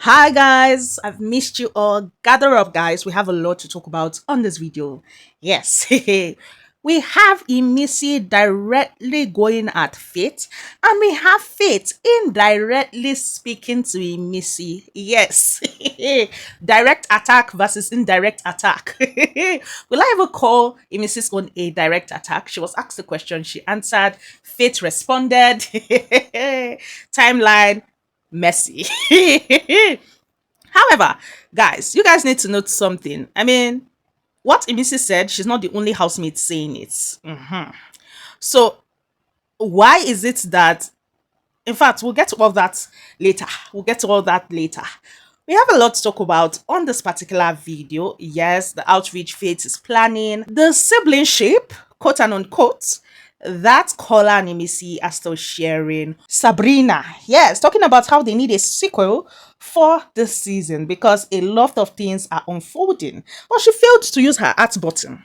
Hi guys, I've missed you all. Gather up guys, we have a lot to talk about on this video. Yes, we have Imisi directly going at Faith, and we have Faith indirectly speaking to Imisi. Yes, direct attack versus indirect attack. Will I ever call Imisi's own a direct attack? She was asked the question, she answered, Faith responded. Timeline messy. However, guys, you guys need to note something. I mean, what Imisi said, she's not the only housemate saying it. So why is it that, in fact, we'll get to all that later. We have a lot to talk about on this particular video. Yes, the outreach Faith is planning, the siblingship, quote and unquote, that Kola and Emissy are still sharing. Sabrina, yes, talking about how they need a sequel for this season because a lot of things are unfolding. But she failed to use her art button.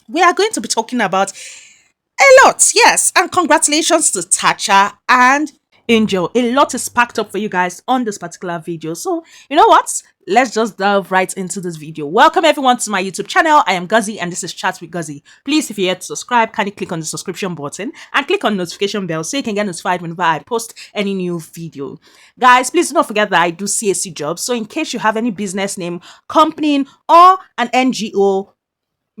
We are going to be talking about a lot, yes, and congratulations to Tatcha and Angel. A lot is packed up for you guys on this particular video. So, you know what? Let's just delve right into this video. Welcome everyone to my YouTube channel. I am Guzzy and this is Chat with Guzzy. Please, if you're yet to subscribe, kindly click on the subscription button and click on the notification bell so you can get notified whenever I post any new video. Guys, please do not forget that I do CAC jobs. So in case you have any business name, company, or an NGO,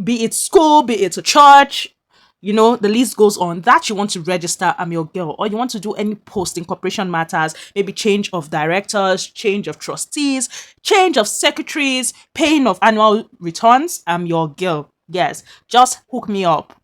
be it school, be it a church, you know, the list goes on, that you want to register, I'm your girl. Or you want to do any post in corporation matters, maybe change of directors, change of trustees, change of secretaries, paying of annual returns, I'm your girl. Yes, just hook me up.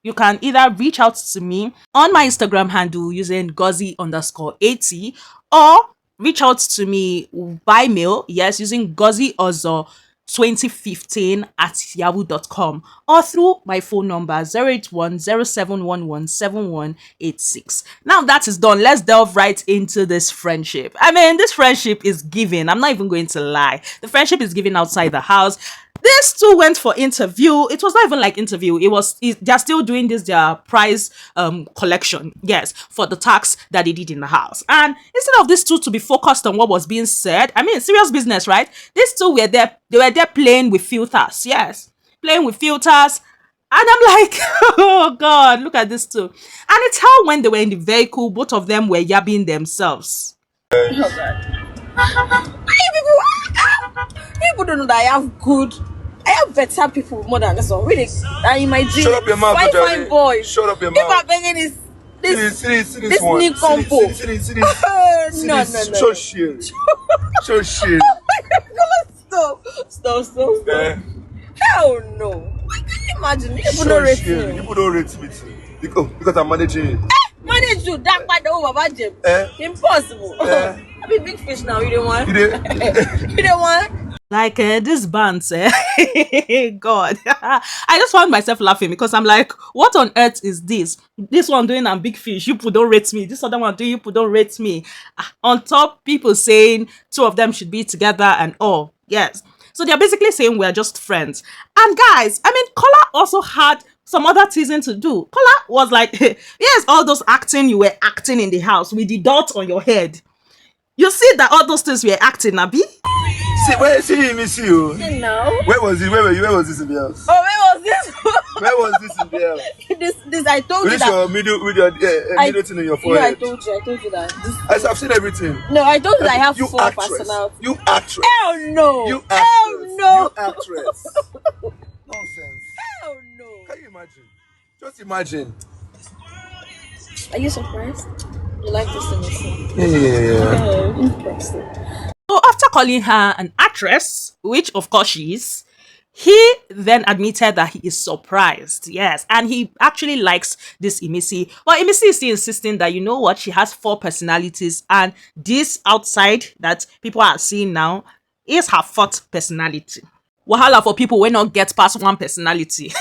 You can either reach out to me on my Instagram handle using Guzzy_80 or reach out to me by mail, yes, using GuzzyOzo2015@yahoo.com or through my phone number 08107117186. Now that is done, let's delve right into this friendship. I mean, this friendship is giving. I'm not even going to lie. The friendship is giving outside the house. These two went for interview. It was not even like interview. They're still doing this, their prize collection, yes, for the tax that they did in the house. And instead of these two to be focused on what was being said, I mean, serious business, right? These two were there, they were there playing with filters, yes, playing with filters. And I'm like, oh God, look at this two. And it's how when they were in the vehicle, both of them were yabbing themselves. Oh God. People don't know that I have better people more than this one. Really, in my dream. Shut up your mouth, fine boy. Shut up your People mouth. are begging this one. new combo. No. Show shit. Show shit. Stop. Hell no. I can't imagine. People don't rate me. People don't rate me too. Because I'm managing it. Manage you. That by the over Jim. Impossible. I be big fish now. You don't want? You don't want? Like this bands, God. I just found myself laughing because I'm like, what on earth is this? This one doing a big fish, you people don't rate me. This other one doing, you people don't rate me. On top, people saying two of them should be together and all. Yes. So they're basically saying we're just friends. And guys, I mean, Kola also had some other teasing to do. Kola was like, yes, all those acting you were acting in the house with the dot on your head. You see that all those things we were acting, Abi? See me, see you. No. Where was it? Where were you? Where was this in the house? Oh, where was this? Where was this in the house? This I told you With that. your middle thing in your forehead. I told you that. I've seen everything. No, I told you that I have You 4 actress. personalities. You actress. Hell no. You actress. Hell no. You actress. Nonsense. Hell no. Can you imagine? Just imagine. Are you surprised? You like this thing? Yeah. Interesting. So after calling her an actress, which of course she is, he then admitted that he is surprised. Yes, and he actually likes this Imisi. But Imisi is still insisting that, you know what, she has 4 personalities and this outside that people are seeing now is her 4th personality. Wahala for people when not get past 1 personality.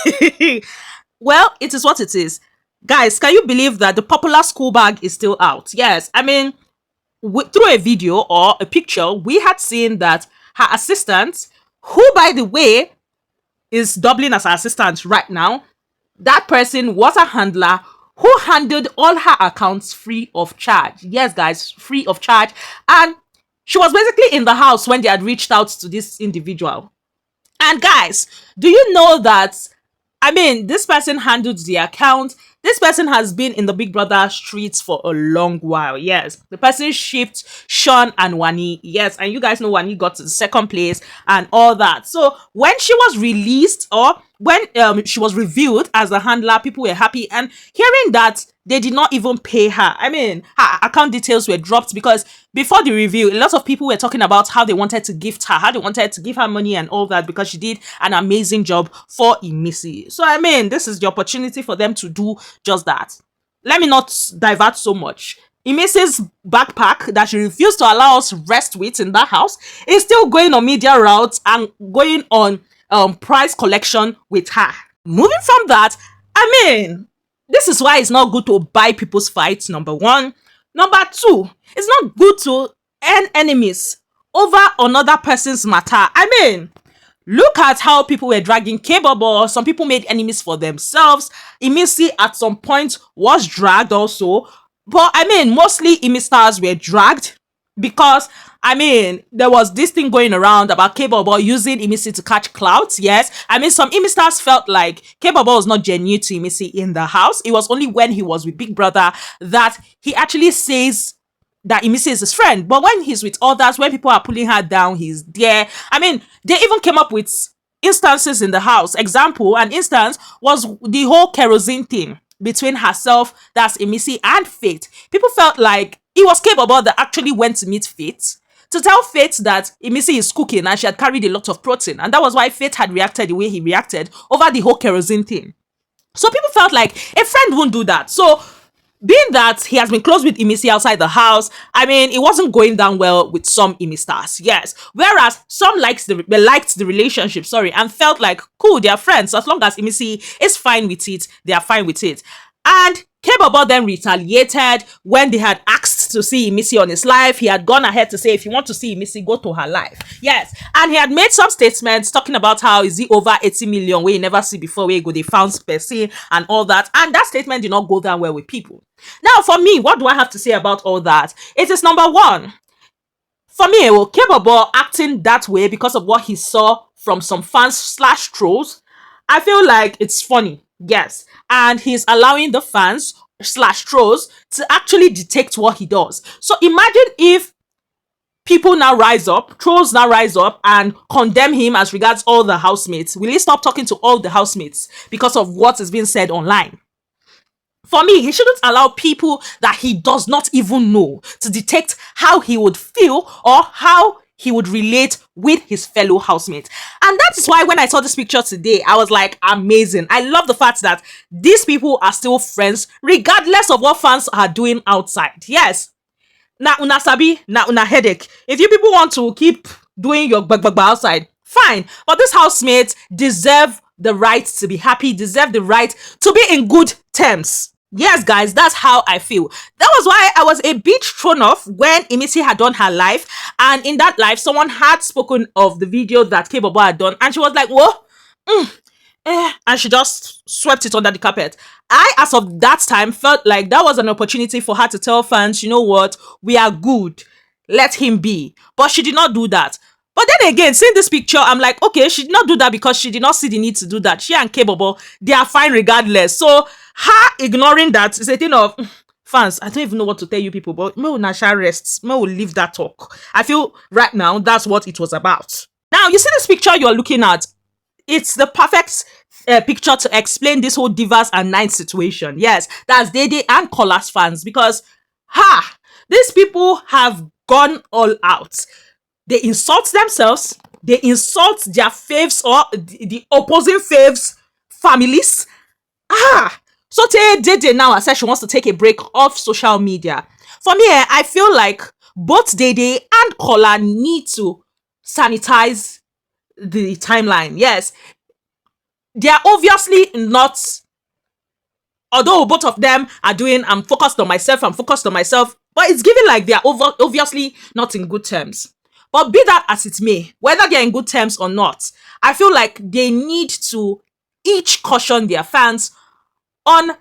Well, it is what it is. Guys, can you believe that the popular school bag is still out? Yes, I mean, through a video or a picture, we had seen that her assistant, who by the way is doubling as her assistant right now, that person was a handler who handled all her accounts free of charge. Yes, guys, free of charge. And She was basically in the house when they had reached out to this individual. And guys, do you know that, I mean, this person handled the account. This person has been in the Big Brother streets for a long while. Yes, the person shipped Sean and Wani. Yes, and you guys know Wani got to the second place and all that. So when she was released, or when she was revealed as a handler, people were happy. And hearing that they did not even pay her, I mean, her account details were dropped, because before the review, a lot of people were talking about how they wanted to gift her, how they wanted to give her money and all that, because she did an amazing job for Imisi. So I mean, this is the opportunity for them to do just that. Let me not divert so much. Imisi's backpack that she refused to allow us rest with in that house is still going on media routes and going on prize collection with her. Moving from that, I mean, this is why it's not good to buy people's fights, number one. Number two, it's not good to earn enemies over another person's matter. I mean, look at how people were dragging Kaybobo. Some people made enemies for themselves. Imisi at some point was dragged also. But I mean, mostly Imi stars were dragged because, I mean, there was this thing going around about Kaybobo using Imisi to catch clout. Yes, I mean, some Imi stars felt like Kaybobo was not genuine to Imisi in the house. It was only when he was with Big Brother that he actually says that Imisi is his friend. But when he's with others, when people are pulling her down, he's there. I mean, they even came up with instances in the house. Example, an instance was the whole kerosene thing between herself, that's Imisi, and Faith. People felt like it was Kaybobo that actually went to meet Faith to tell Faith that Imisi is cooking and she had carried a lot of protein. And that was why Faith had reacted the way he reacted over the whole kerosene thing. So people felt like a friend wouldn't do that. So being that he has been close with Imisi outside the house, I mean, it wasn't going down well with some Imi stars, yes. Whereas some liked the relationship, and felt like, cool, they are friends. As long as Imisi is fine with it, they are fine with it. And Kaybobo then retaliated when they had asked to see Imisi on his live. He had gone ahead to say, if you want to see Imisi, go to her live. Yes. And he had made some statements talking about how is he over 80 million where you never see before, where you go, they found person and all that. And that statement did not go down well with people. Now, for me, what do I have to say about all that? It is number one. For me, Kaybobo acting that way because of what he saw from some fans / trolls, I feel like it's funny. Yes, and he's allowing the fans / trolls to actually detect what he does. So imagine if people now rise up, trolls now rise up and condemn him as regards all the housemates. Will he stop talking to all the housemates because of what is being said online? For me, he shouldn't allow people that he does not even know to detect how he would feel or how he would relate with his fellow housemate. And that is why when I saw this picture today, I was like, amazing. I love the fact that these people are still friends regardless of what fans are doing outside. Yes. Na una sabi, na una headache. If you people want to keep doing your bag outside, fine. But these housemates deserve the right to be happy, deserve the right to be in good terms. Yes, guys, that's how I feel. That was why I was a bit thrown off when Imisi had done her live. And in that live, someone had spoken of the video that Kaybobo had done. And she was like, whoa, and she just swept it under the carpet. I, as of that time, felt like that was an opportunity for her to tell fans, you know what, we are good. Let him be. But she did not do that. But then again, seeing this picture, I'm like, okay, she did not do that because she did not see the need to do that. She and Kaybobo, they are fine regardless. So her ignoring that is a thing of, fans, I don't even know what to tell you people, but me will Nasha rests. Me will leave that talk. I feel right now that's what it was about. Now, you see this picture you're looking at? It's the perfect picture to explain this whole Divas and Nine situation. Yes, that's Dede and Kola's fans because, these people have gone all out. They insult themselves. They insult their faves or the opposing faves families. So Dede now says she wants to take a break off social media. For me, I feel like both Dede and Kola need to sanitize the timeline. Yes, they are obviously not, although both of them are doing, I'm focused on myself, but it's giving like they are obviously not in good terms. But be that as it may, whether they're in good terms or not, I feel like they need to each caution their fans on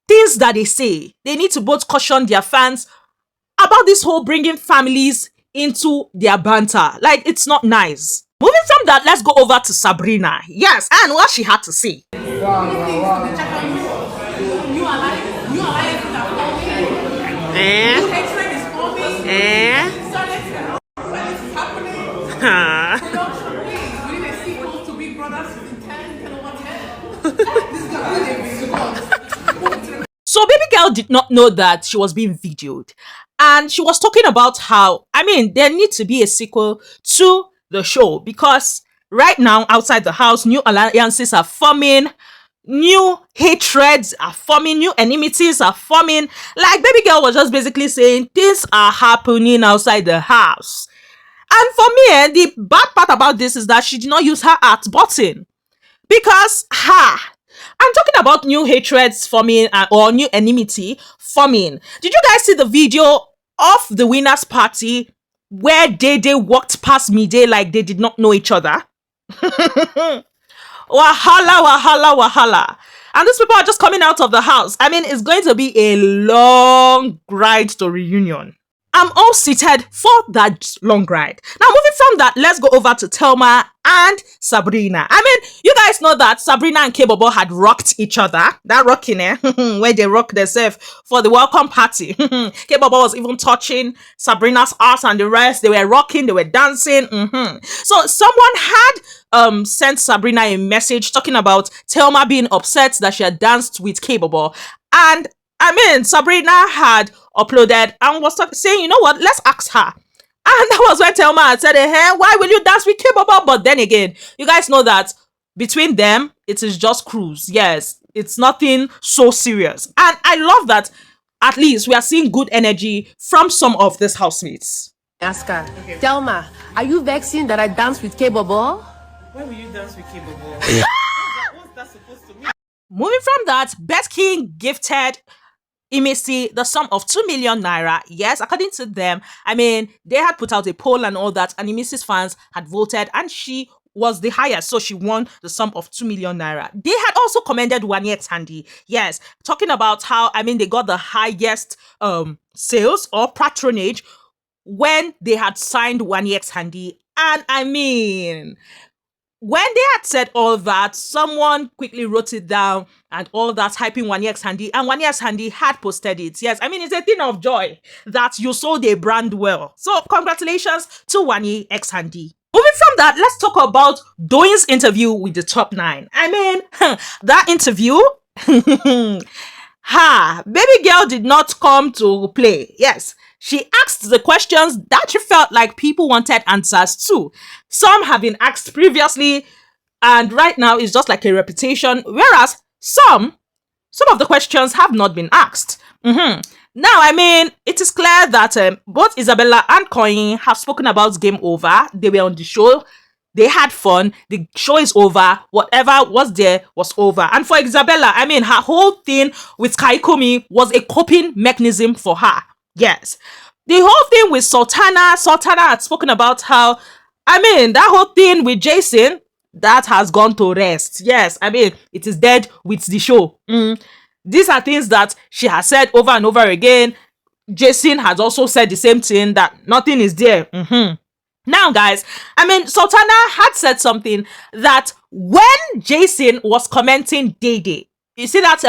things that they say. They need to both caution their fans about this whole bringing families into their banter. Like, it's not nice. Moving from that, let's go over to Sabrina. Yes, and what she had to say. So baby girl did not know that she was being videoed, and she was talking about how, I mean, there needs to be a sequel to the show, because right now outside the house, new alliances are forming, new hatreds are forming, new enmities are forming. Like, baby girl was just basically saying things are happening outside the house. And for me, the bad part about this is that she did not use her art button, because I'm talking about new hatreds forming, or new enmity forming. Did you guys see the video of the winners party where Dede walked past Mide like they did not know each other? Wahala, wahala, wahala. And these people are just coming out of the house. I mean, it's going to be a long ride to reunion. I'm all seated for that long ride. Now, moving from that, let's go over to Thelma and Sabrina. I mean, you guys know that Sabrina and Kaybobo had rocked each other. That rocking, where they rocked themselves for the welcome party. Kaybobo was even touching Sabrina's ass and the rest. They were rocking, they were dancing. So someone had sent Sabrina a message talking about Thelma being upset that she had danced with Kaybobo. And I mean, Sabrina had uploaded and was saying, you know what, let's ask her. And that was when Thelma had said, hey, why will you dance with Kaybobo? But then again, you guys know that between them, it is just cruise. Yes, it's nothing so serious. And I love that at least we are seeing good energy from some of these housemates. Ask her, Thelma, are you vexing that I danced with Kaybobo? Why will you dance with Kaybobo? What's that supposed to mean? Moving from that, Beth King gifted Imisi the sum of 2 million naira. Yes, according to them, I mean, they had put out a poll and all that, and Imisi's fans had voted, and she was the highest, so she won the sum of 2 million naira. They had also commended Wani Handy. Yes, talking about how, I mean, they got the highest sales or patronage when they had signed Wani Handy. And I mean, when they had said all that, someone quickly wrote it down and all that, hyping Wani Handy, and Wani Handy had posted it. Yes, I mean, it's a thing of joy that you sold a brand well. So congratulations to Wani Handy. Moving from that, let's talk about Doyin's interview with the top 9. I mean, that interview, baby girl did not come to play. Yes, she asked the questions that she felt like people wanted answers to. Some have been asked previously, and right now it's just like a repetition, whereas some of the questions have not been asked. Now, I mean, it is clear that both Isabella and Koyin have spoken about Game Over. They were on the show. They had fun. The show is over. Whatever was there was over. And for Isabella, I mean, her whole thing with Kaikumi was a coping mechanism for her. Yes. The whole thing with Sultana had spoken about how, I mean, that whole thing with Jason, that has gone to rest. Yes, I mean, it is dead with the show. These are things that she has said over and over again. Jason has also said the same thing, that nothing is there. Now, guys, I mean, Sultana had said something that when Jason was commenting Dede, you see that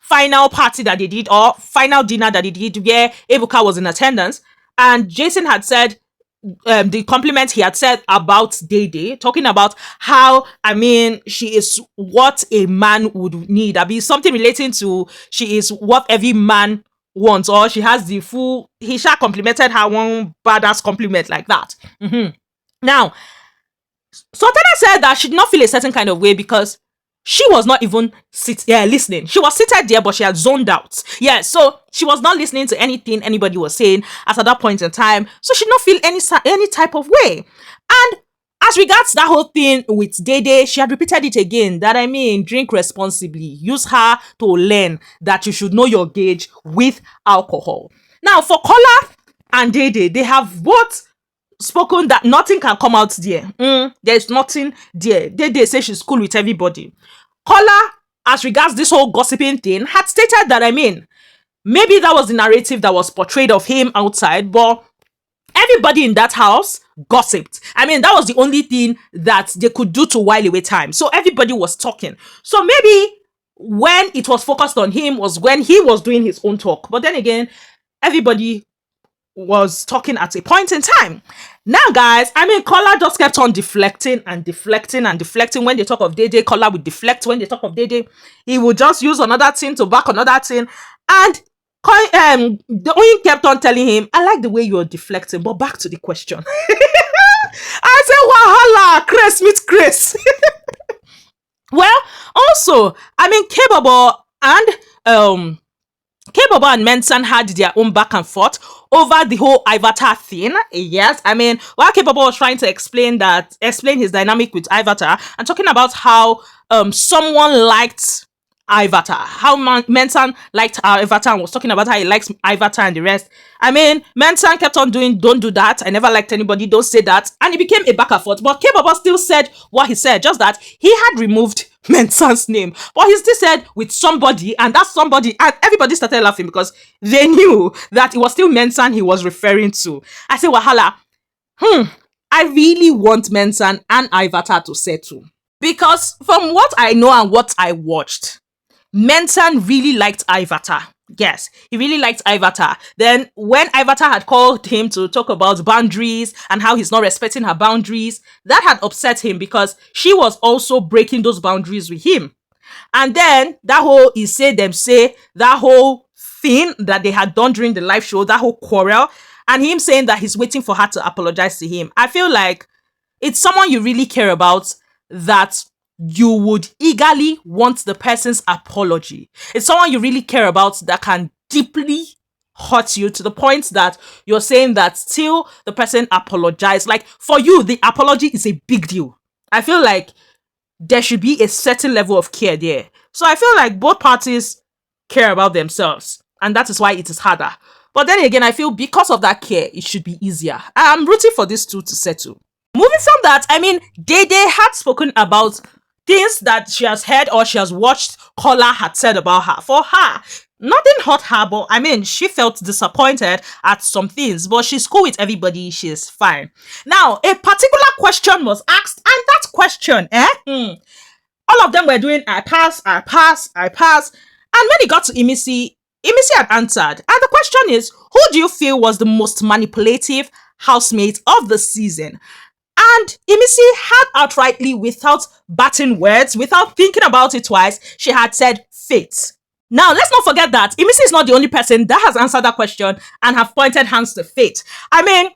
final party that they did, or final dinner that they did, where Ebuka was in attendance, and Jason had said the compliment he had said about Dede, talking about how, I mean, she is what a man would need. I mean, something relating to she is what every man wants, or she has the full, he shall complimented her one badass compliment like that. Now, Sultana said that she did not feel a certain kind of way because she was not even listening. She was seated there, but she had zoned out. Yeah, so she was not listening to anything anybody was saying at that point in time. So she did not feel any type of way. And as regards that whole thing with Dede, she had repeated it again, that I mean, drink responsibly. Use her to learn that you should know your gauge with alcohol. Now, for Kola and Dede, they have both spoken that nothing can come out there. There's nothing there. Dede say she's cool with everybody. Kola, as regards this whole gossiping thing, had stated that, I mean, maybe that was the narrative that was portrayed of him outside, but everybody in that house gossiped. I mean, that was the only thing that they could do to while away time. So everybody was talking. So maybe when it was focused on him was when he was doing his own talk. But then again, everybody was talking at a point in time. Now, guys, I mean, Kola just kept on deflecting and deflecting and deflecting. When they talk of Dede, Kola would deflect. When they talk of Dede, he would just use another thing to back another thing. And the Koyin kept on telling him, I like the way you're deflecting, but back to the question. I said, wahala, Chris meet Chris. Well, also, I mean, kaybobo and mensan had their own back and forth over the whole Ivatar thing. Yes, I mean, while kaybobo was trying to explain his dynamic with Ivatar and talking about how someone liked Ivatar, how mensan liked Ivatar and was talking about how he likes Ivatar and the rest. I mean, mensan kept on doing, don't do that, I never liked anybody, don't say that, and it became a back and forth. But kaybobo still said what he said, just that he had removed mensan's name, but he still said with somebody, and that somebody, and everybody started laughing because they knew that it was still mensan he was referring to. I said, wahala, I really want mensan and Ivatar to settle, because from what I know and what I watched, mensan really liked Ivatar. Yes, he really liked Ivatar. Then when Ivatar had called him to talk about boundaries and how he's not respecting her boundaries, that had upset him because she was also breaking those boundaries with him. And then that whole that whole thing that they had done during the live show, that whole quarrel, and him saying that he's waiting for her to apologize to him. I feel like it's someone you really care about, that you would eagerly want the person's apology. It's someone you really care about that can deeply hurt you to the point that you're saying that still the person apologized. Like, for you, the apology is a big deal. I feel like there should be a certain level of care there. So I feel like both parties care about themselves, and that is why it is harder. But then again, I feel because of that care, it should be easier. I'm rooting for these two to settle. Moving from that, I mean, Dede had spoken about things that she has heard or she has watched Kola had said about her. For her, nothing hurt her, but I mean, she felt disappointed at some things, but she's cool with everybody. She's fine. Now, a particular question was asked, and that question, all of them were doing, I pass. And when it got to Imisi had answered. And the question is, who do you feel was the most manipulative housemate of the season? And Imisi had outrightly, without batting words, without thinking about it twice, she had said Faith. Now, let's not forget that Imisi is not the only person that has answered that question and have pointed hands to Faith. I mean,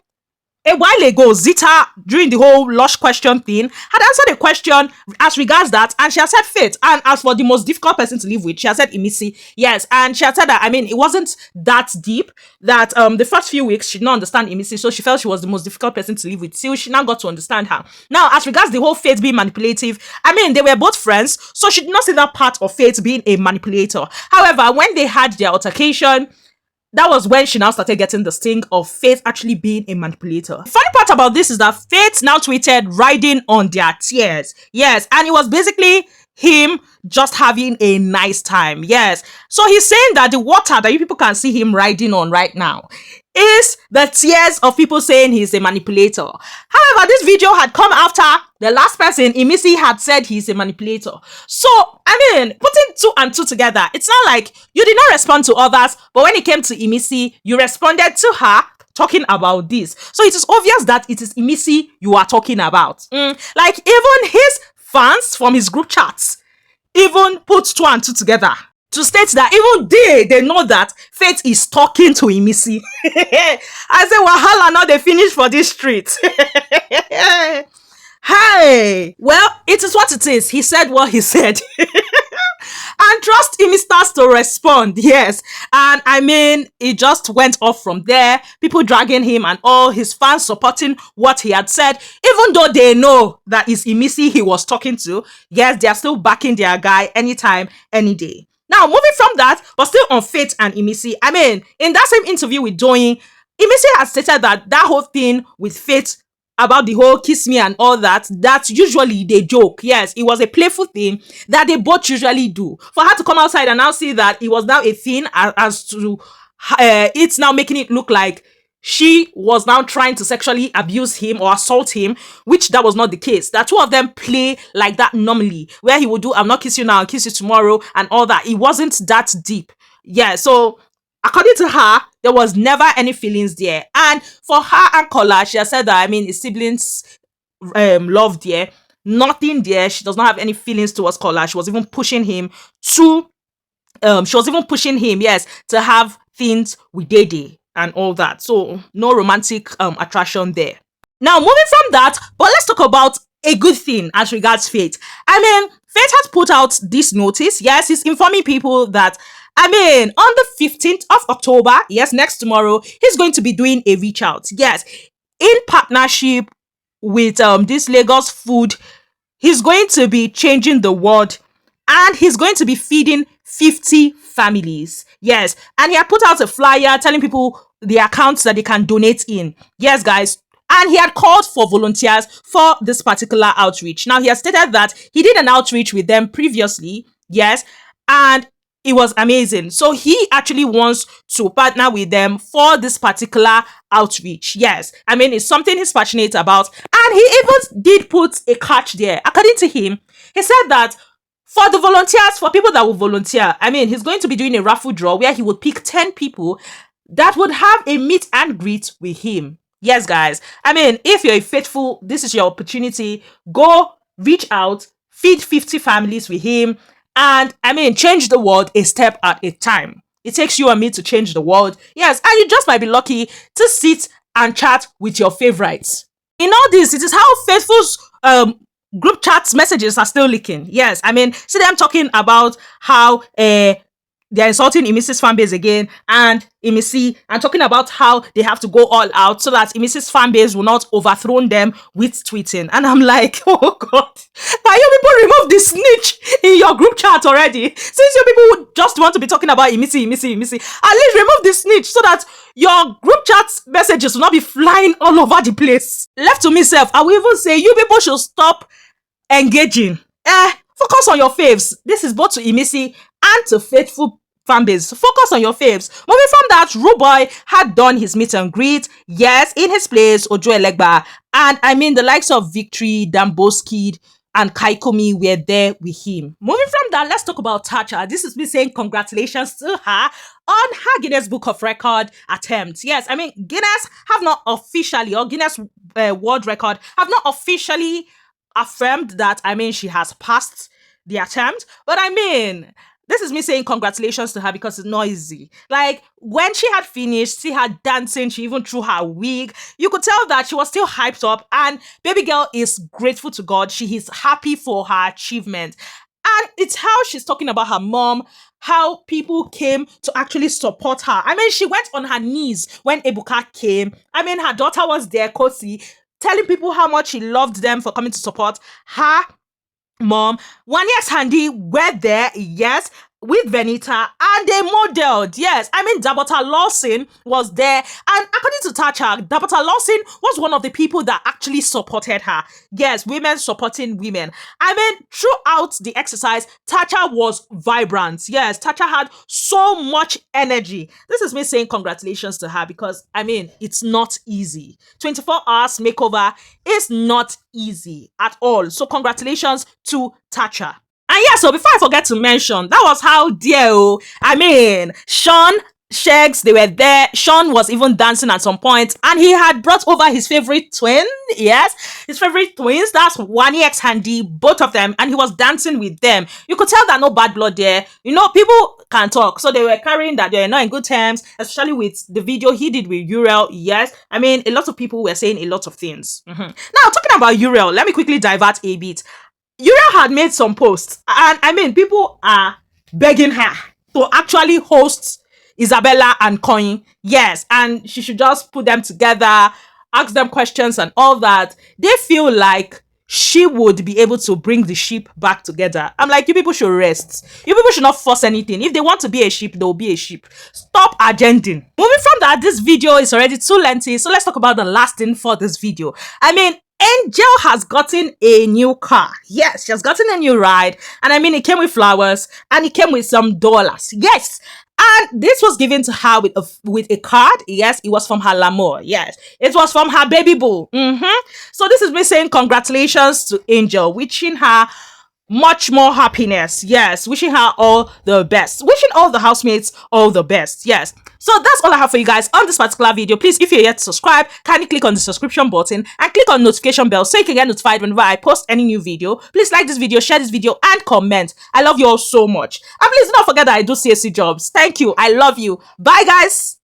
a while ago, Zita, during the whole lush question thing, had answered a question as regards that, and she has said Faith. And as for the most difficult person to live with, she has said Imisi. Yes, and she had said that, I mean, it wasn't that deep, that the first few weeks she did not understand Imisi, so she felt she was the most difficult person to live with, till she now got to understand her. Now, as regards the whole Faith being manipulative, I mean, they were both friends, so she did not see that part of Faith being a manipulator. However, when they had their altercation, that was when she now started getting the sting of Faith actually being a manipulator. The funny part about this is that Faith now tweeted riding on their tears. Yes, and it was basically him just having a nice time. Yes, so he's saying that the water that you people can see him riding on right now is the tears of people saying he's a manipulator. However, this video had come after the last person, Imisi, had said he's a manipulator. So, I mean, putting two and two together, it's not like you did not respond to others, but when it came to Imisi, you responded to her talking about this. So it is obvious that it is Imisi you are talking about. Like, even his fans from his group chats even put two and two together to state that even they know that Faith is talking to Imisi. I say, wahala, now they finish for this street. Hey, well, it is what it is. He said what he said. And trust him, he starts to respond. Yes. And I mean, it just went off from there. People dragging him and all his fans supporting what he had said. Even though they know that it's Imisi he was talking to, yes, they are still backing their guy anytime, any day. Now, moving from that, but still on Faith and Imisi, I mean, in that same interview with Doyin, Imisi has stated that that whole thing with Faith about the whole kiss me and all that, that usually they joke. Yes, it was a playful thing that they both usually do. For her to come outside and now see that it was now a thing as to it's now making it look like she was now trying to sexually abuse him or assault him, which that was not the case. That two of them play like that normally, where he would do, "I'll not kiss you now, I'll kiss you tomorrow," and all that. It wasn't that deep. Yeah, so according to her, there was never any feelings there. And for her and Kola, she has said that, I mean, his siblings love there. Nothing there. She does not have any feelings towards Kola. She was even pushing him to yes, to have things with Dede and all that. So no romantic attraction there. Now moving from that, but let's talk about a good thing as regards Faith. I mean, Faith has put out this notice. Yes, he's informing people that, I mean, on the 15th of October, yes, next tomorrow, he's going to be doing a reach out. Yes, in partnership with this Lagos food, he's going to be changing the world, and he's going to be feeding 50 families. Yes, and he had put out a flyer telling people the accounts that they can donate in. Yes, guys. And he had called for volunteers for this particular outreach. Now, he has stated that he did an outreach with them previously. Yes, and it was amazing. So he actually wants to partner with them for this particular outreach. Yes, I mean, it's something he's passionate about. And he even did put a catch there. According to him, he said that for the volunteers, for people that will volunteer, I mean, he's going to be doing a raffle draw where he would pick 10 people that would have a meet and greet with him. Yes, guys. I mean, if you're a faithful, this is your opportunity. Go, reach out, feed 50 families with him, and, I mean, change the world a step at a time. It takes you and me to change the world. Yes, and you just might be lucky to sit and chat with your favorites. In all this, it is how Faithful's group chat messages are still leaking. Yes, I mean, see them talking about how they're insulting Imisi's fan base again, and Imisi, and talking about how they have to go all out so that Imisi's fan base will not overthrow them with tweeting. And I'm like, oh God, can you people remove the snitch in your group chat already? Since you people just want to be talking about Imisi, at least remove the snitch so that your group chat messages will not be flying all over the place. Left to myself, I will even say you people should stop engaging. Focus on your faves. This is both to Imisi and to Faithful fanbase. Focus on your faves. Moving from that, Ruboy had done his meet and greet. Yes, in his place, Ojo Elegba. And I mean, the likes of Victory, Damboskid, and Kaikomi were there with him. Moving from that, let's talk about Tatcha. This is me saying congratulations to her on her Guinness Book of Record attempt. Yes, I mean, Guinness have not officially, or Guinness World Record have not officially affirmed that, I mean, she has passed the attempt. But I mean, this is me saying congratulations to her because it's not easy. Like, when she had finished, see her dancing, she even threw her wig. You could tell that she was still hyped up, and baby girl is grateful to God. She is happy for her achievement. And it's how she's talking about her mom, how people came to actually support her. I mean, she went on her knees when Ebuka came. I mean, her daughter was there, Kosi, telling people how much she loved them for coming to support her mom. 1 year's handy were there, yes, with Venita, and they modeled. Yes, I mean, Dabota Lawson was there, and according to Tatcha, Dabota Lawson was one of the people that actually supported her. Yes, women supporting women. I mean, throughout the exercise, Tatcha was vibrant. Yes, Tatcha had so much energy. This is me saying congratulations to her because, I mean, it's not easy. 24 hours makeover is not easy at all. So congratulations to Tatcha. And yeah, so before I forget to mention, that was how dear, I mean, Sean, Shegs, they were there. Sean was even dancing at some point, and he had brought over his favorite twin. Yes, his favorite twins. That's Wani X Handy, both of them, and he was dancing with them. You could tell that no bad blood there. You know, people can talk, so they were carrying that they're not in good terms, especially with the video he did with Uriel. Yes, I mean, a lot of people were saying a lot of things. Now, talking about Uriel, let me quickly divert a bit. Uriel had made some posts, and I mean, people are begging her to actually host Isabella and Koyin. Yes, and she should just put them together, ask them questions and all that. They feel like she would be able to bring the ship back together. I'm like, you people should rest. You people should not force anything. If they want to be a ship, they'll be a ship. Stop agending. Moving from that, this video is already too lengthy, so let's talk about the last thing for this video. I mean, Angel has gotten a new car. Yes, she has gotten a new ride. And I mean, it came with flowers and it came with some dollars. Yes. And this was given to her with a card. Yes, it was from her l'amour. Yes, it was from her baby boo. So this is me saying congratulations to Angel, wishing her much more happiness. Yes, wishing her all the best, wishing all the housemates all the best. Yes, so that's all I have for you guys on this particular video. Please, if you're yet to subscribe, kindly click on the subscription button and click on notification bell so you can get notified whenever I post any new video. Please like this video, share this video, and comment. I love you all so much. And please do not forget that I do CSC jobs. Thank you. I love you. Bye guys.